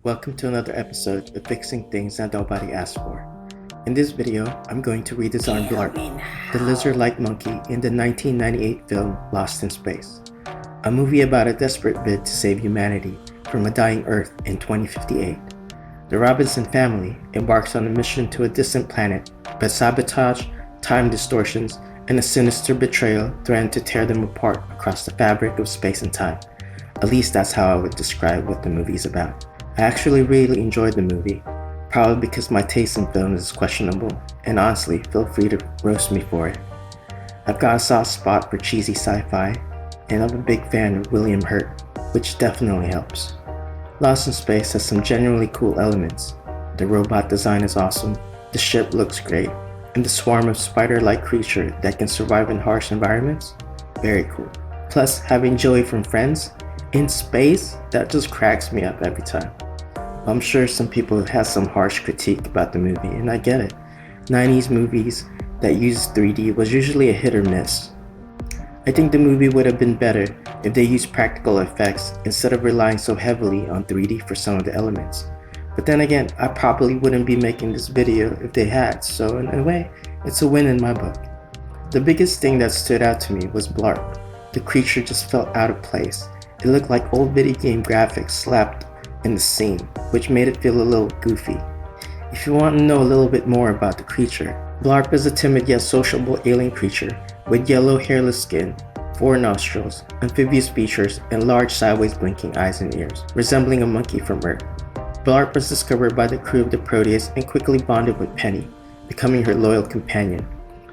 Welcome to another episode of Fixing Things That Nobody Asked For. In this video, I'm going to redesign Blarp, the lizard-like monkey in the 1998 film Lost in Space, a movie about a desperate bid to save humanity from a dying Earth in 2058. The Robinson family embarks on a mission to a distant planet, but sabotage, time distortions, and a sinister betrayal threaten to tear them apart across the fabric of space and time. At least that's how I would describe what the movie's about. I actually really enjoyed the movie, probably because my taste in films is questionable, and honestly, feel free to roast me for it. I've got a soft spot for cheesy sci-fi, and I'm a big fan of William Hurt, which definitely helps. Lost in Space has some genuinely cool elements. The robot design is awesome, the ship looks great, and the swarm of spider-like creature that can survive in harsh environments? Very cool. Plus, having Joey from Friends in space, that just cracks me up every time. I'm sure some people have had some harsh critique about the movie, and I get it. 90s movies that used 3D was usually a hit or miss. I think the movie would have been better if they used practical effects instead of relying so heavily on 3D for some of the elements. But then again, I probably wouldn't be making this video if they had, so in a way, it's a win in my book. The biggest thing that stood out to me was Blarp. The creature just felt out of place. It looked like old video game graphics slapped in the scene, which made it feel a little goofy. If you want to know a little bit more about the creature, Blarp is a timid yet sociable alien creature with yellow hairless skin, 4 nostrils, amphibious features, and large sideways blinking eyes and ears, resembling a monkey from Earth. Blarp was discovered by the crew of the Proteus and quickly bonded with Penny, becoming her loyal companion.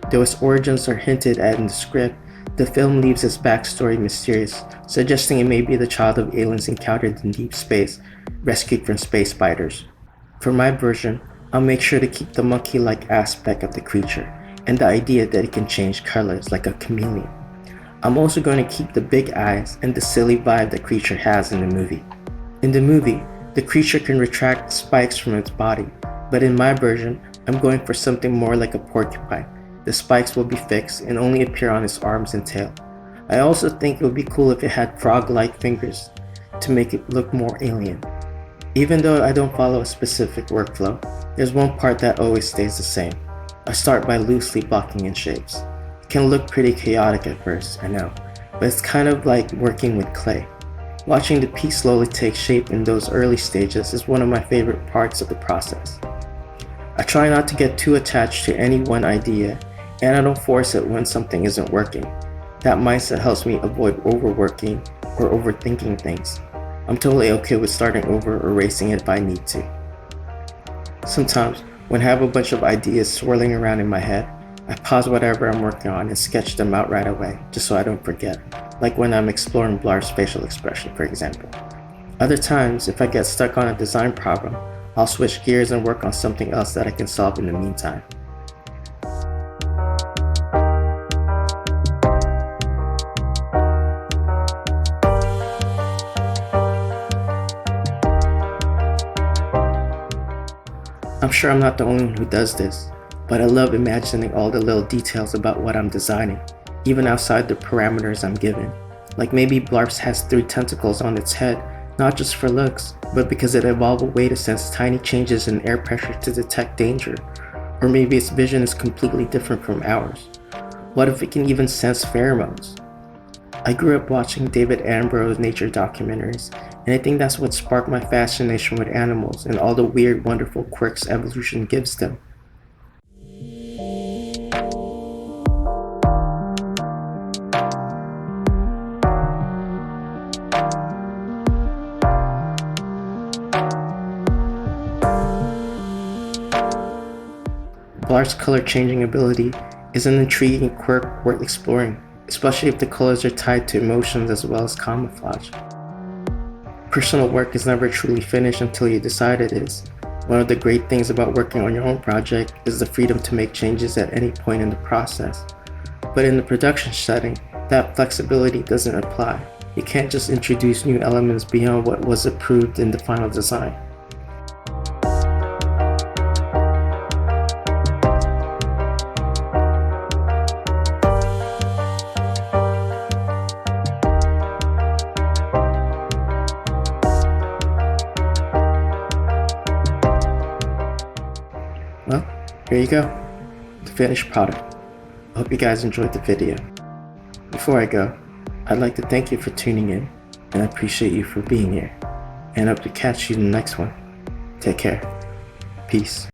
Though its origins are hinted at in the script, the film leaves its backstory mysterious, suggesting it may be the child of aliens encountered in deep space, rescued from space spiders. For my version, I'll make sure to keep the monkey-like aspect of the creature, and the idea that it can change colors like a chameleon. I'm also going to keep the big eyes and the silly vibe the creature has in the movie. In the movie, the creature can retract spikes from its body, but in my version, I'm going for something more like a porcupine. The spikes will be fixed and only appear on its arms and tail. I also think it would be cool if it had frog-like fingers to make it look more alien. Even though I don't follow a specific workflow, there's one part that always stays the same. I start by loosely blocking in shapes. It can look pretty chaotic at first, I know, but it's kind of like working with clay. Watching the piece slowly take shape in those early stages is one of my favorite parts of the process. I try not to get too attached to any one idea, and I don't force it when something isn't working. That mindset helps me avoid overworking or overthinking things. I'm totally okay with starting over or erasing it if I need to. Sometimes, when I have a bunch of ideas swirling around in my head, I pause whatever I'm working on and sketch them out right away, just so I don't forget, like when I'm exploring Blarp's facial expression, for example. Other times, if I get stuck on a design problem, I'll switch gears and work on something else that I can solve in the meantime. I'm sure I'm not the only one who does this, but I love imagining all the little details about what I'm designing, even outside the parameters I'm given. Like maybe Blarp has 3 tentacles on its head, not just for looks, but because it evolved a way to sense tiny changes in air pressure to detect danger. Or maybe its vision is completely different from ours. What if it can even sense pheromones? I grew up watching David Attenborough's nature documentaries, and I think that's what sparked my fascination with animals and all the weird, wonderful quirks evolution gives them. Blarp's color changing ability is an intriguing quirk worth exploring, especially if the colors are tied to emotions as well as camouflage. Personal work is never truly finished until you decide it is. One of the great things about working on your own project is the freedom to make changes at any point in the process. But in the production setting, that flexibility doesn't apply. You can't just introduce new elements beyond what was approved in the final design. Well, here you go, the finished product. I hope you guys enjoyed the video. Before I go, I'd like to thank you for tuning in, and I appreciate you for being here, and I hope to catch you in the next one. Take care. Peace.